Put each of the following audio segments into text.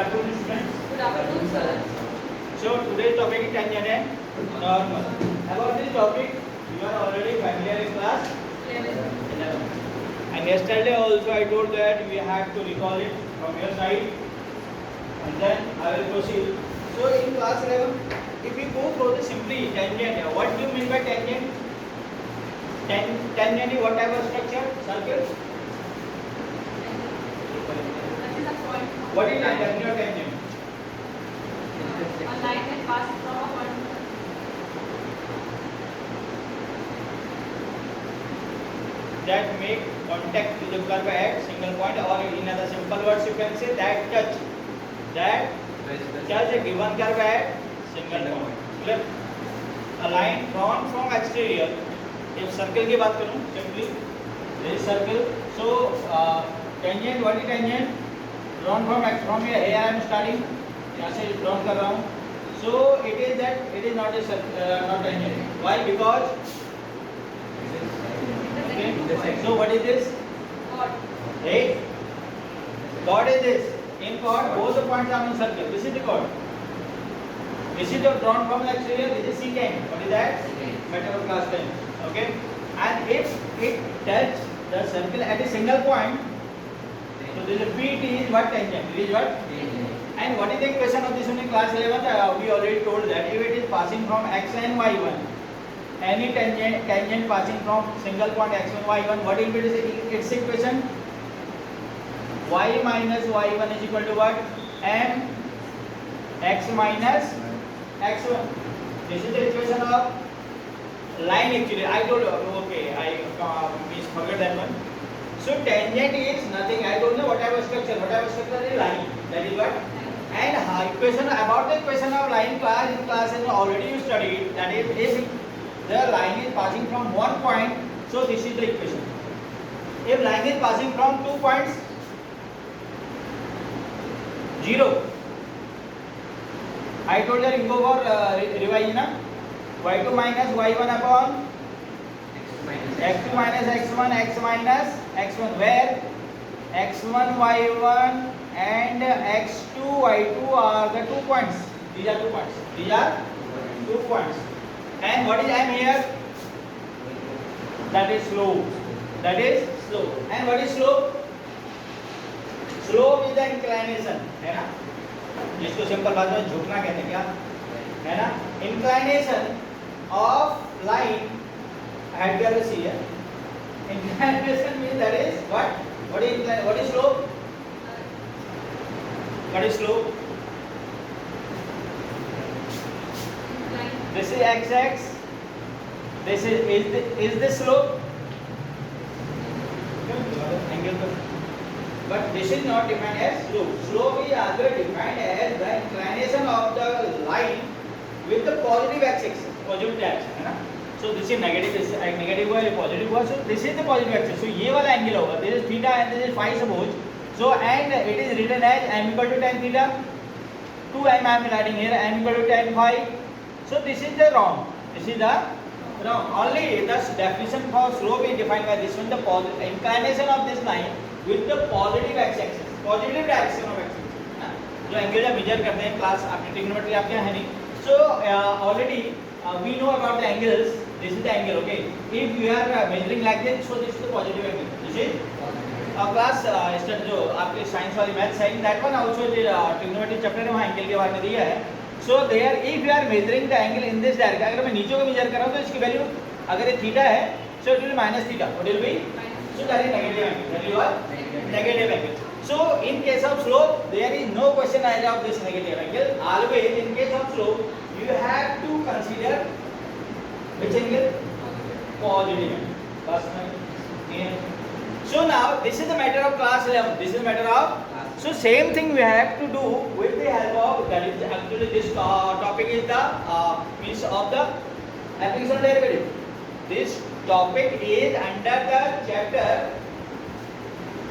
afternoon, students. Good afternoon, sir. So today's topic is tangent and normal. About this topic, you are already familiar in class 11. And yesterday also I told that we have to recall it from your side, and then I will proceed. So in class 11, if we go through the simply tangent, what do you mean by tangent? Tangent is what type of structure? Circle. That is a point. What is a tangent? A line that passes from a point. That make contact with the curve at single point, or in other simple words you can say that touch a given curve at single point. Clear? A line drawn from exterior. if circle की बात करूं simply this is circle. So tangent, what is tangent? Drawn from here I am starting, यहाँ से drawn कर रहा हूँ. So it is not a not tangent. Why? Because okay. So what is this? Chord. Right? Chord is this. In chord, both the points are in circle. This is the chord. This is the drawn from the exterior. This is secant. What is that? Matter of class 10. Okay. And if it touch the circle at a single point, so this is PT is what tangent? It is what? And what is the equation of this one in class 11? We already told that if it is passing from x and y1, any tangent passing from single point x1 y1, what will be its equation? Y minus y1 is equal to what? M x minus x1. This is the equation of line actually. I told you, okay, I forgot that one. So tangent is nothing. I don't know what type of structure. What type of structure is line? That is what? And equation about the equation of line class in class is already you studied. That is if the line is passing from one point, so this is the equation. If line is passing from 2 points, 0. I told you go for revise na. Y2 minus y1 upon x2 minus x1 x minus x1, where x1 y1 and x2 y2 are the 2 points. These are 2 points. These are 2 points. And what is M here? That is slope. That is slope. And what is slope? Slope is the inclination, है ना? जिसको simple बात में झुकना कहते हैं क्या? है ना? Inclination of line. I had to see here. Inclination means that is what? What is slope? What is slope? This is x-axis. This is this slope? Angle. But this is not defined as slope. Slope is always defined as the inclination of the line with the positive x-axis. Positive axis, है ना? So this is negative. This is negative हुआ, ये positive हुआ. So this is the positive axis. So ये वाला angle होगा. This is theta and this is phi suppose. So and it is written as m equal to tan theta. 2m I am writing here. M equal to tan phi. So this is the wrong. This is the wrong. Only the definition for slope is defined by this one. The inclination of this line with the positive x-axis. Positive direction of x-axis. जो angle जब major करते हैं class आपकी trigonometry आपके यहाँ है नहीं. So already we know about the angles. This is the angle. Okay. If you are measuring like this, so this is the positive angle. This is class जो आपके साइंस वाली math science that one also the trigonometry chapter है वहाँ angle के बारे में दिया है. So there if you are measuring the angle in this direction, अगर मैं नीचे को मेजर कर रहा हूँ तो इसकी वैल्यू अगर ये थीटा है, so it will be minus theta. What will be? So that is negative angle. That is what? Negative angle. So in case of slope, there is no question of this negative angle. Always in case of slope, you have to consider which angle? Positive angle. So now this is the matter of class 11. This is the matter of. So same thing we have to do with the help of that is actually this topic is the means of the application of derivative. This topic is under the chapter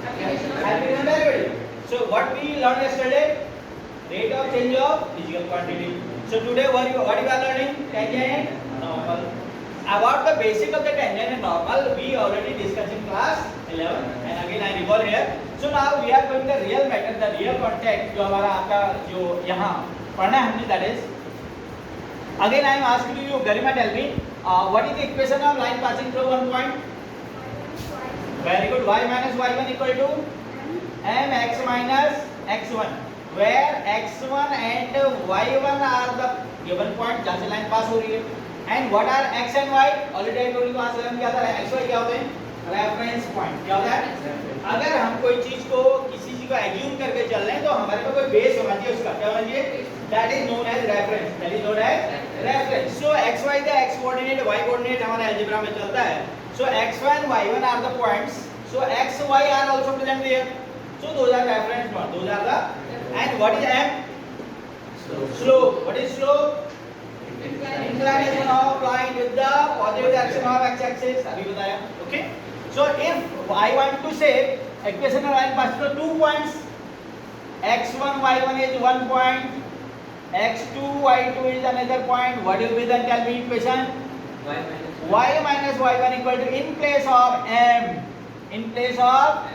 application of derivative. So what we learned yesterday? Rate of change of physical quantity. So today what you are learning? Tangent and normal. About the basic of the tangent and normal we already discussed in class 11 and again I recall here. So now we are going the real matter, the real contact जो हमारा आपका जो यहाँ पढ़ना है हमने, that is again I am asking you, Garima, tell me what is the equation of line passing through one point? Very good. Y minus y1 equal to mx minus x1, where x1 and y1 are the given point जहाँ से line पास हो रही है, and what are x and y? Already I told you वहाँ से हम क्या था, x y क्या होते हैं, रेफरेंस पॉइंट. क्या होता है, अगर हम कोई चीज को किसी चीज को एज्यूम करके चल रहे हैं तो हमारे पास कोई बेस होना चाहिए उसका. क्या होना चाहिए, that is known as reference. That is known as reference. So x y the x coordinate y coordinate हमारा अलजेब्रा में चलता है. सो x1 and y1 are the points. So x y are also present there. So those are reference points. Those are the, and what is m? Slope. What is slope? Inclination of line with the positive direction of x-axis. अभी बताया. Okay. So if I want to say equation of line passes through 2 points, x1 y1 is 1 point, x2 y2 is another point. What will be the tell me equation? Y minus y1 equal to, in place of m, in case of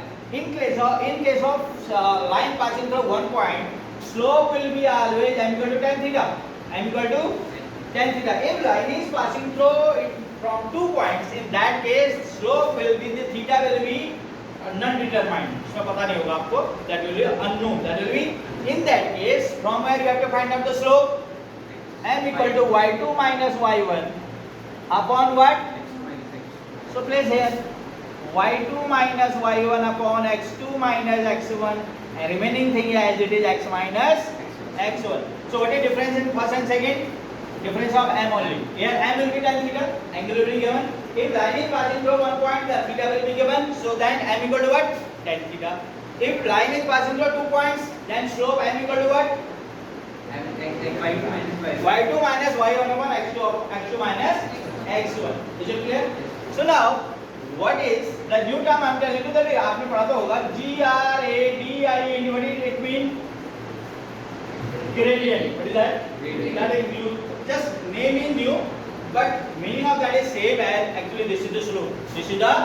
line passing through 1 point, slope will be always m equal to tan theta. M equal to tan theta. If line is passing through from 2 points, in that case slope will be, the theta will be non-determined. इसमें पता नहीं होगा आपको. That will be unknown. That will be, in that case, from where you have to find out the slope. M equal to y2 minus y1 upon what? So place here y2 minus y1 upon x2 minus x1, and remaining thing as it is x minus x1. So what is difference in first and second? Difference of m only. Here m will be tan theta, angle will be given. If line is passing through 1 point, the theta will be given. So then m equal to what? Tan theta. If line is passing through 2 points, then slope m equal to what? y2 minus y1 upon x2 minus x1. Is it clear? So now what is the new term I am telling you, that आपने पढ़ा तो होगा, GRADIENT. What did it mean? Gradient. What is that? That is new. Just name is new, but meaning of that is same as, actually this is the slope. This is the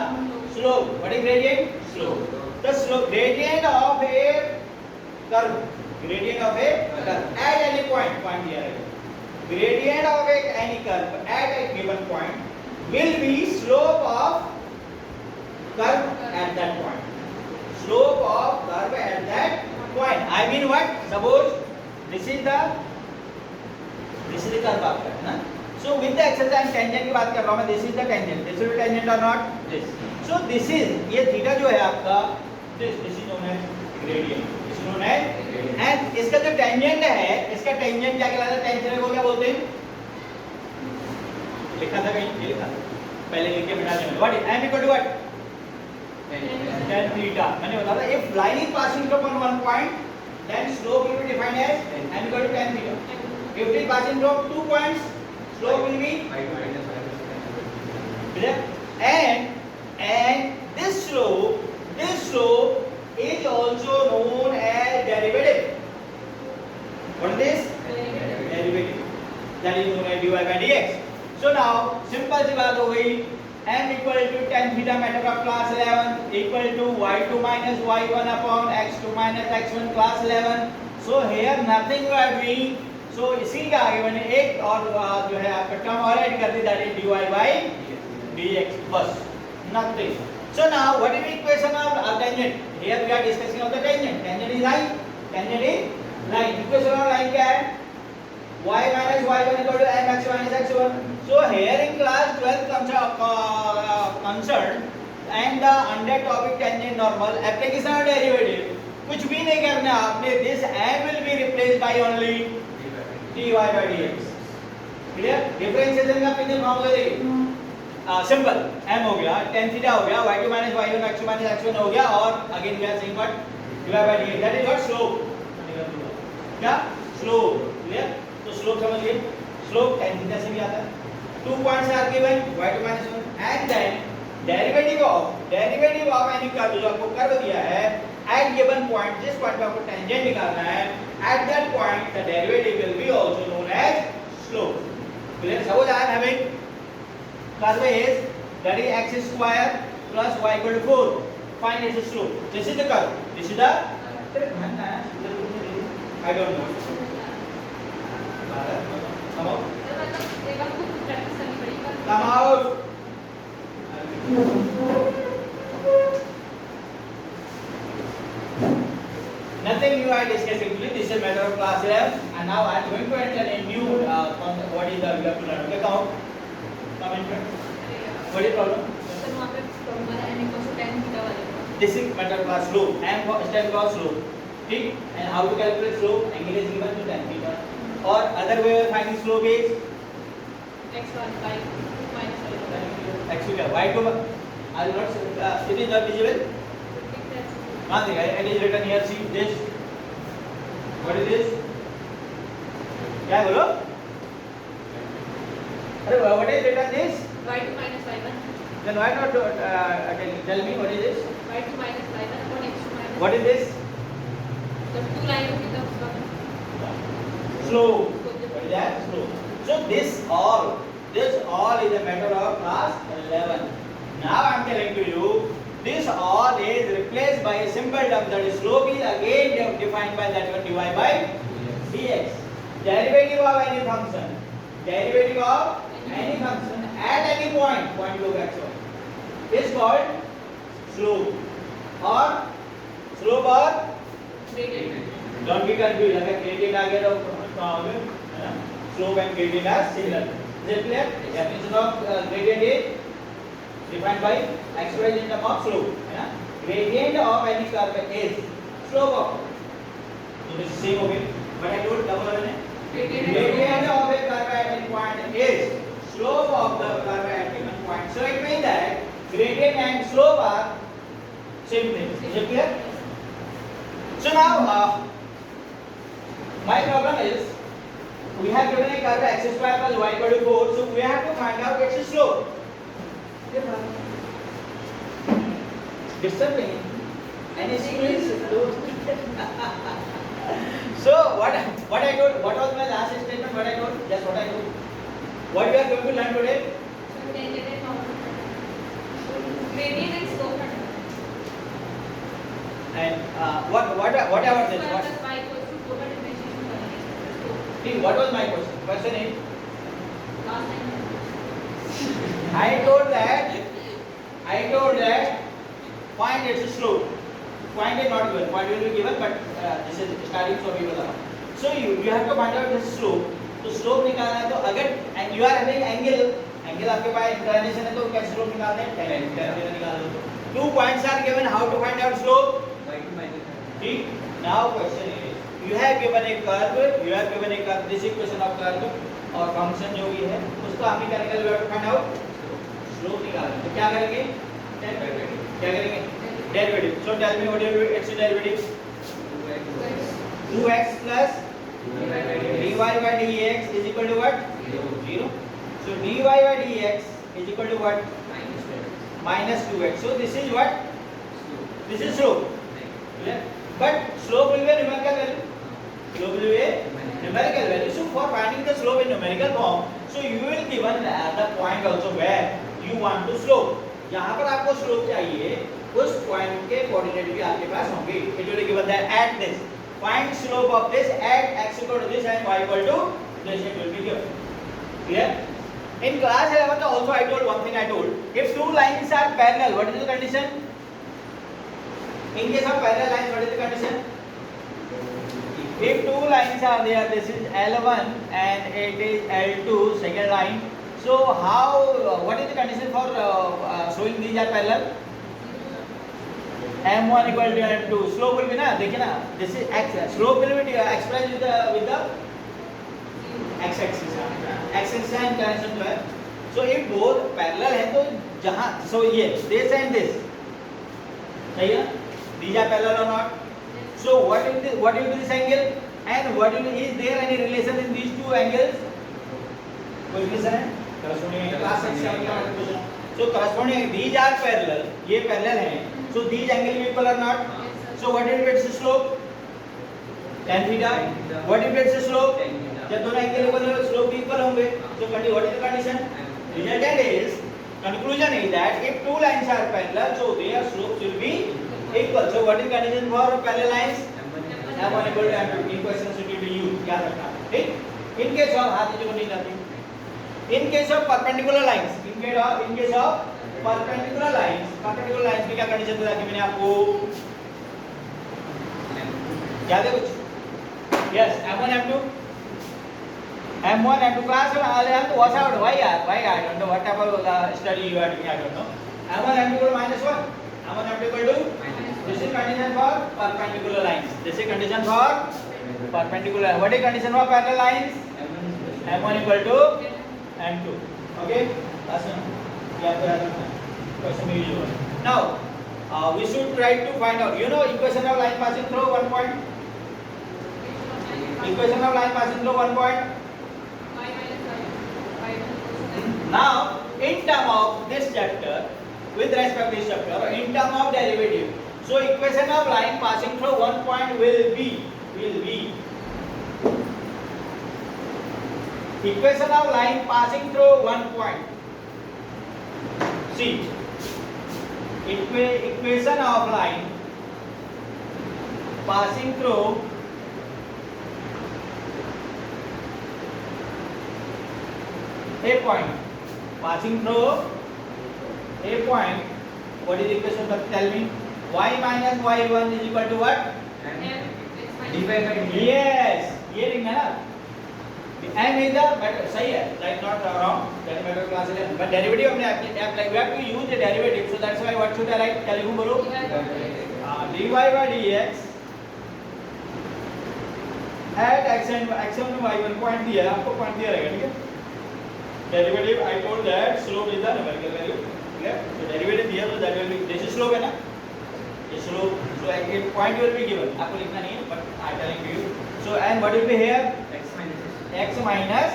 slope. What is gradient? Slope. The slope gradient of a curve. Gradient of a curve at any point. Point here. Gradient of any curve at a given point will be slope of curve at that point. Slope of curve at that point. I mean what? Suppose this is the curve आपका है ना. So with the exercise tangent की बात कर रहा हूँ मैं. This is the tangent. This will be tangent or not? This. So this is, ये theta जो है आपका, this is known as gradient. This is known as, and इसका जो tangent है, इसका tangent क्या कहलाता है? tangent को क्या बोलते हैं? लिखा था कहीं? ये लिखा था. पहले लिख के बिठा देना. What is m equal to what? Tan theta. मैंने बताया था, if line is passing from 1 point, then slope will be defined as m equal to tan theta. If it is passing from 2 points, slope will be clear. And this slope is also known as derivative. What is this? Derivative. That is known as dy by dx. So now simple सी बात हो गई. m equal to tan theta method of class 11 equal to y2 minus y1 upon x2 minus x1 class 11. So here nothing we are doing. So इसी के आगे मैंने एक और जो है आपका टर्म और ऐड कर दी, that is dy by dx. बस nothing. So now what is the equation of tangent? Here we are discussing of the tangent. Tangent is line. Tangent is line. Equation of line क्या है? y minus y1 equal to mx minus x1. So here in class 12 concerned and the under topic tangent normal application of derivative, कुछ भी नहीं करना आपने. This m will be replaced by only dy by dx. Clear? Differentiation का principal form कर देंगे. Simple m हो गया, tan थीटा हो गया, y2 minus y1 x2 minus x1 हो गया, और again we are saying what? dy by dx. That is what? Slope. क्या? Slope. Clear? तो slope समझिए. Slope tan थीटा से भी आता है. 2 points are given, y2 minus 1, and then derivative of any curve जो आपको कर्व दिया है, at given point, जिस point पे आपको tangent निकालना है, at that point the derivative will be also known as slope. Clear? Suppose I am having curve is, that is x square plus y equal to 4. find its slope. This is the curve. This is the I don't know. Come out. एक बार खुद practice करनी पड़ेगी। Come out. Nothing new I discussed actually. This is a matter of class 11, and now I am going to enter a new concept. What is the we have to learn? Okay, come out. Come in front. What is the problem? Sir वहाँ पे हमारा n equals to tan theta वाले का। This is matter of class slope. M stand for slope. ठीक? And how to calculate slope? Angle is given to tan theta. Or other way of finding slope is x1 by 2 minus y1। x square. Y to I will not. It is not visible. Nothing. It is written here. See this. What is this? क्या बोलो? अरे what is written this? y2 minus y1। Then why not tell me what is this? y2 minus y1 upon x2 minus। What is this? The two line becomes Slope. What is that? Slope. So this all is a matter of class 11. Now I am telling to you, this all is replaced by a simple term, that is slope is again defined by that one dy by dx. Derivative of any function. Derivative of any function at any point to x1 is called slope or gradient। don't be confused. अगर gradient आ गया तो कहाँ हो गया? है ना? Slope and gradient are similar. Is it clear? Definition of gradient is defined by expressed in terms of slope. है ना? Gradient of any curve is slope of. So this is same हो गया. But I told double again. Gradient of a curve at any point is slope of the curve at given point. So it means that gradient and slope are same thing. Is it clear? So now my problem is we have given a curve x square plus y equal to 4, so we have to find out its slope. Disturbing and it's please so what I told, what was my last statement? What I told? Just what I told. What we are going to learn today? Gradient and slope। And whatever this. X square plus y equals to 4 का differentiation करेंगे। See, what was my question? Question is, Last time। I told that find its slope. Point is not given. Point will be given, but this is starting so we will learn. So you have to find out the slope. तो slope निकालना है तो अगर and you are having angle आपके पास inclination है तो क्या slope निकालना है? tan theta निकाल दो. 2 points are given. How to find out slope? ठीक. Now question is, you have given a curve. This equation of curve और function जो भी है उसको हम क्या निकालेंगे? We have to find out slope निकालना है. तो क्या करेंगे? क्या करेंगे? Derivative. So tell me what is its derivative? 2x plus dy by dx is equal to what? 0. So dy by dx is equal to what? Minus 2x. So this is what? This is slope. But slope will be a numerical value. Slope will be a numerical value. So for finding the slope in numerical form, so you will given the point also where you want to slope. यहाँ पर आपको slope चाहिए, उस point के coordinate भी आपके पास होंगे. It will be given that at this. Find slope of this at x equal to this and y equal to this. It will be given. Clear? In class 11 also I told one thing I told. If two lines are parallel, what is the condition? In case of parallel lines, what is the condition? If two lines are there, this is L1 and it is L2, second line. So what is the condition for showing these are parallel? M1 equal to M2. Slope will be ना, देखिए ना, this is x. Slope will be expressed with the x-axis. X-axis and inclination जो है. So if both parallel है तो जहाँ so ये this and this, सही है? These are parallel or not? So what will be this angle? And is there any relation in these two angles? कोई relation है? Corresponding class 6 का question. So corresponding these are parallel. ये parallel हैं. So these angle will be equal or not? So what will be its slope? Tan theta. What will be its slope? जब दोनों angle equal होंगे, slope भी equal होंगे. So what is the condition? Resultant is Conclusion is that if two lines are parallel, so their slopes will be equal. So what is condition for parallel lines? M1 equal to M2. In question should be used. याद रखना, ठीक? In case of हाथ जो नहीं जाती. In case of perpendicular lines, in case of perpendicular lines में क्या condition दिया कि मैंने आपको याद है कुछ? Yes, M1 M2. M1 M2 class में आले हम तो watch out why I don't know whatever study you are doing I don't know. M1 M2 equal to -1. M1 M2 equal to this is condition for perpendicular lines. This is condition for perpendicular. What is condition for parallel lines? M1 equal to M2. Okay? Listen. Question is yours. Now we should try to find out. You know equation of line passing through one point. Equation of line passing through one point. Now, in term of this chapter, with respect to this chapter, in term of derivative, so equation of line passing through one point will be equation of line passing through one point. See, equation of line passing through a point. Passing through a point, what is the equation? Tell me. Y minus y1 is equal to what? Divided by d. Yes, ये लिखना ना. M is the better, सही है. Like not wrong. That better class 11. But derivative हमने like we have to use the derivative. So that's why what should I write? क्या लिखूं बोलो? dy by dx at x and y1 point दिया है. आपको point दिया रहेगा, ठीक है? Derivative I told that slope is the numerical value. Clear? So derivative here, so that will be this is slope है ना? This slope. So a point will be given. आपको लिखना नहीं है, but I am telling you. So and what will be here? X minus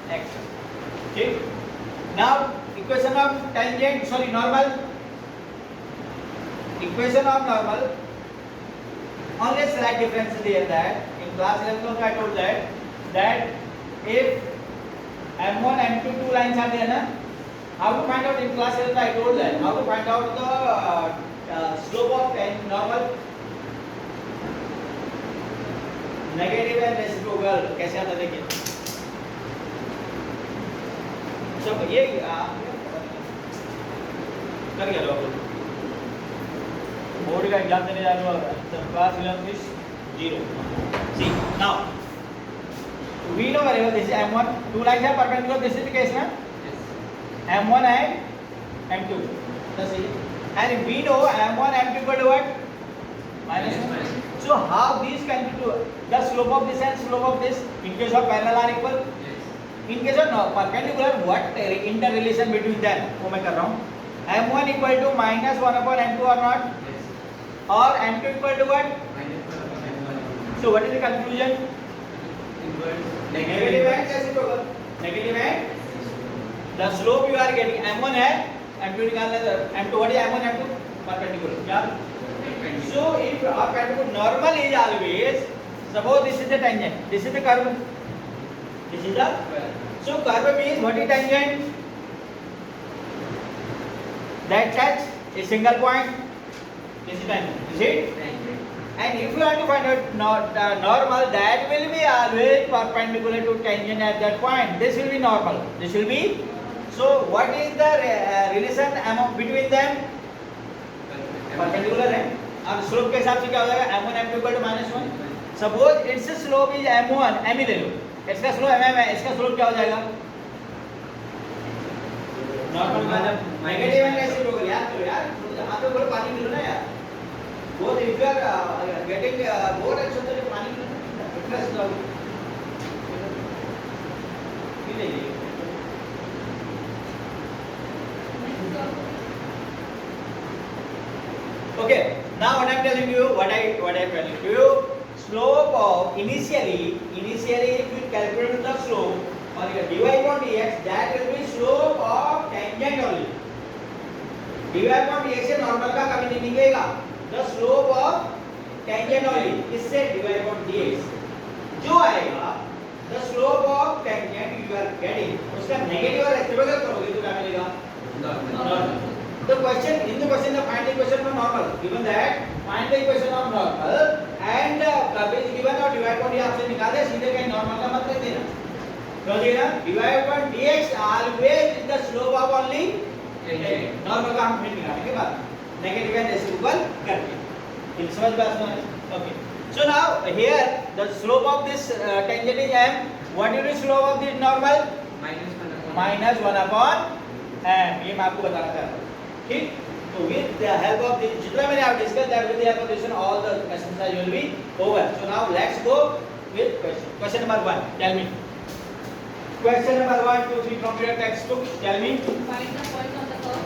x. Okay. Now equation of tangent. Sorry, normal. Equation of normal. Only slight difference is there that in class 11 also I told that if M1, M2, two lines are there, na? How to find out in class 11? I told that. How to find out the slope of normal, negative and reciprocal. कैसे आता देखिए? सब ये कर क्या लोग? Board का exam देने जाने वाला है. So class 11 is 0. See now. We know very well this is M1. Two lines are perpendicular. This is the case, na? Yes. M1 and M2. That's it. And we know M1 M2 equal to what? -1. So how these can be two? The slope of this and slope of this in case of parallel are equal. Yes. In case of perpendicular, what interrelation between them? वो मैं कर रहा हूँ. M1 equal to -1 upon M2 or not? Yes. Or M2 equal to what? So what is the conclusion? Negative and reciprocal. Negative and the slope you are getting M1 है, M2 निकालना है. M2 what is M1 M2? Perpendicular. क्या? So if our perpendicular normal is always, suppose this is the tangent, this is the curve, this is the so curve means what is tangent? That touch a single point. This is tangent. Is it? And if you want to find out normal, that will be always perpendicular to tangent at that point. This will be normal. This will be. So what is the relation between them? Perpendicular है. अब slope के हिसाब से क्या हो जाएगा? M1 M2 equal to -1. Suppose its slope is M1, M ही ले लो. इसका slope MM है. इसका slope क्या हो जाएगा? Normal. Negative and reciprocal. यार तो यार यहाँ पे बोलो पानी मिलो ना यार. Both if you are getting more and so that पानी interest low. Okay. Now what I am telling you, what I am telling you, slope of initially if you calculate the slope or dy upon dx, that will be slope of tangent only. dy upon dx से normal का कभी नहीं निकलेगा. The slope of tangent only. इससे dy upon dx जो आएगा, the slope of tangent you are getting, उसका negative और reciprocal करोगे तो क्या मिलेगा? Normal. The question in the question, the find the equation of normal. Given that find the equation of normal and curve is given और divide पर ये आपसे निकाल दे सीधे कहीं normal का मत लिख देना. तो देखिए ना divide पर dx always is the slope of only normal का हम फिर निकालेंगे बाद negative and reciprocal करके. ये समझ बात समझ. Okay. So now here the slope of this tangent is m. What is the slope of this normal? Minus 1 upon m. ये मैं आपको बताना चाह रहा हूँ. ठीक. So with the help of this, जितना मैंने आप discuss that with the help of this, all the exercise will be over. So now let's go with question. Question number 1. Tell me. Question number 1, 2, 3 from your textbook. Tell me. Find the point on the curve.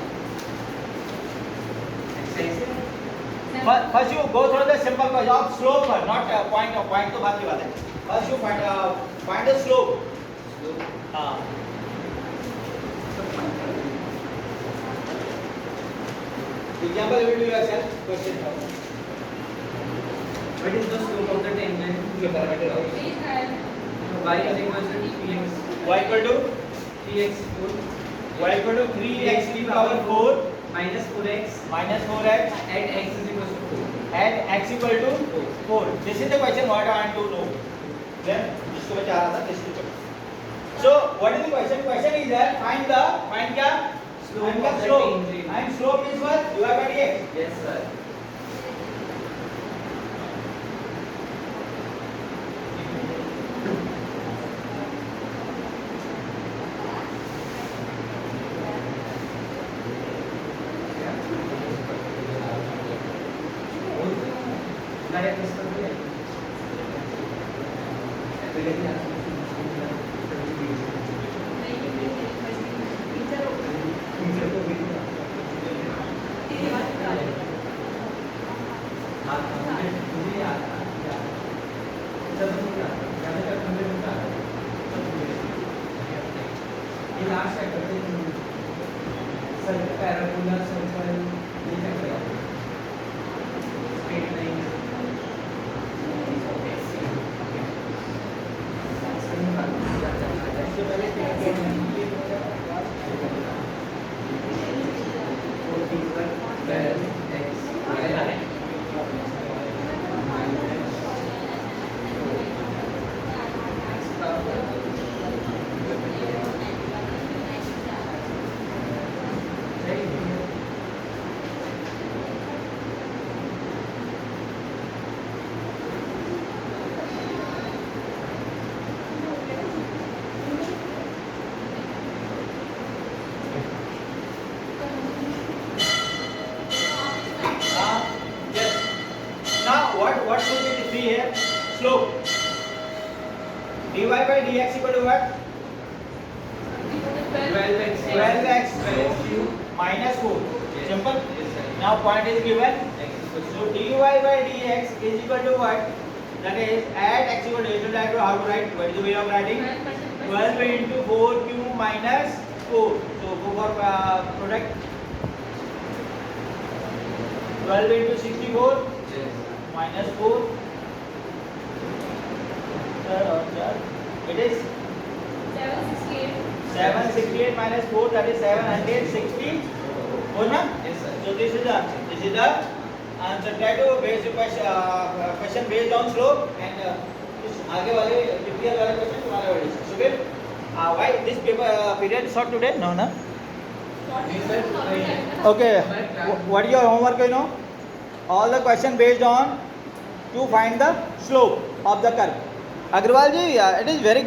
First you go through the simple question of slope, not point. Point तो बात की बात है. First you find the slope. हाँ. Example will do yourself. Question. What is the slope of the tangent to a parameter of Please add y is equal to 3x Y equal to 3x4 y equal to 3x to the power 4 minus 4x minus 4x at x is equal to 4. and x equal to 4. This is the question what I want to know. Then जिसको मैं चाह रहा था this is the question. So what is the question? Question is that find क्या? Find the slope. And slope is what? Divided by dx. Yes, sir. Parabola, circle, straight line. Yes. Now what should be the three here? Slope. dy by dx equal to what? 12x 12x 12 cube minus 4. Yes. Simple. Yes, sir. Now point is given. X equals to So dy by dx is equal to what? That is at x equal to, you should have to how to write. What is the way of writing? 12 into 4 cube minus 4. So go for product. 12 into 64 yes. minus 4. It is 768. 768 minus 4, that is 764 na? Yes, sir. So this is the answer. This is the answer. Try to base the question based on slope and इस आगे वाले typical वाले question तुम्हारे वाले से. So फिर why this paper period short today? No na? Okay. What is your homework? You know, all the question based on to find the slope of the curve. Agrawal ji, it is very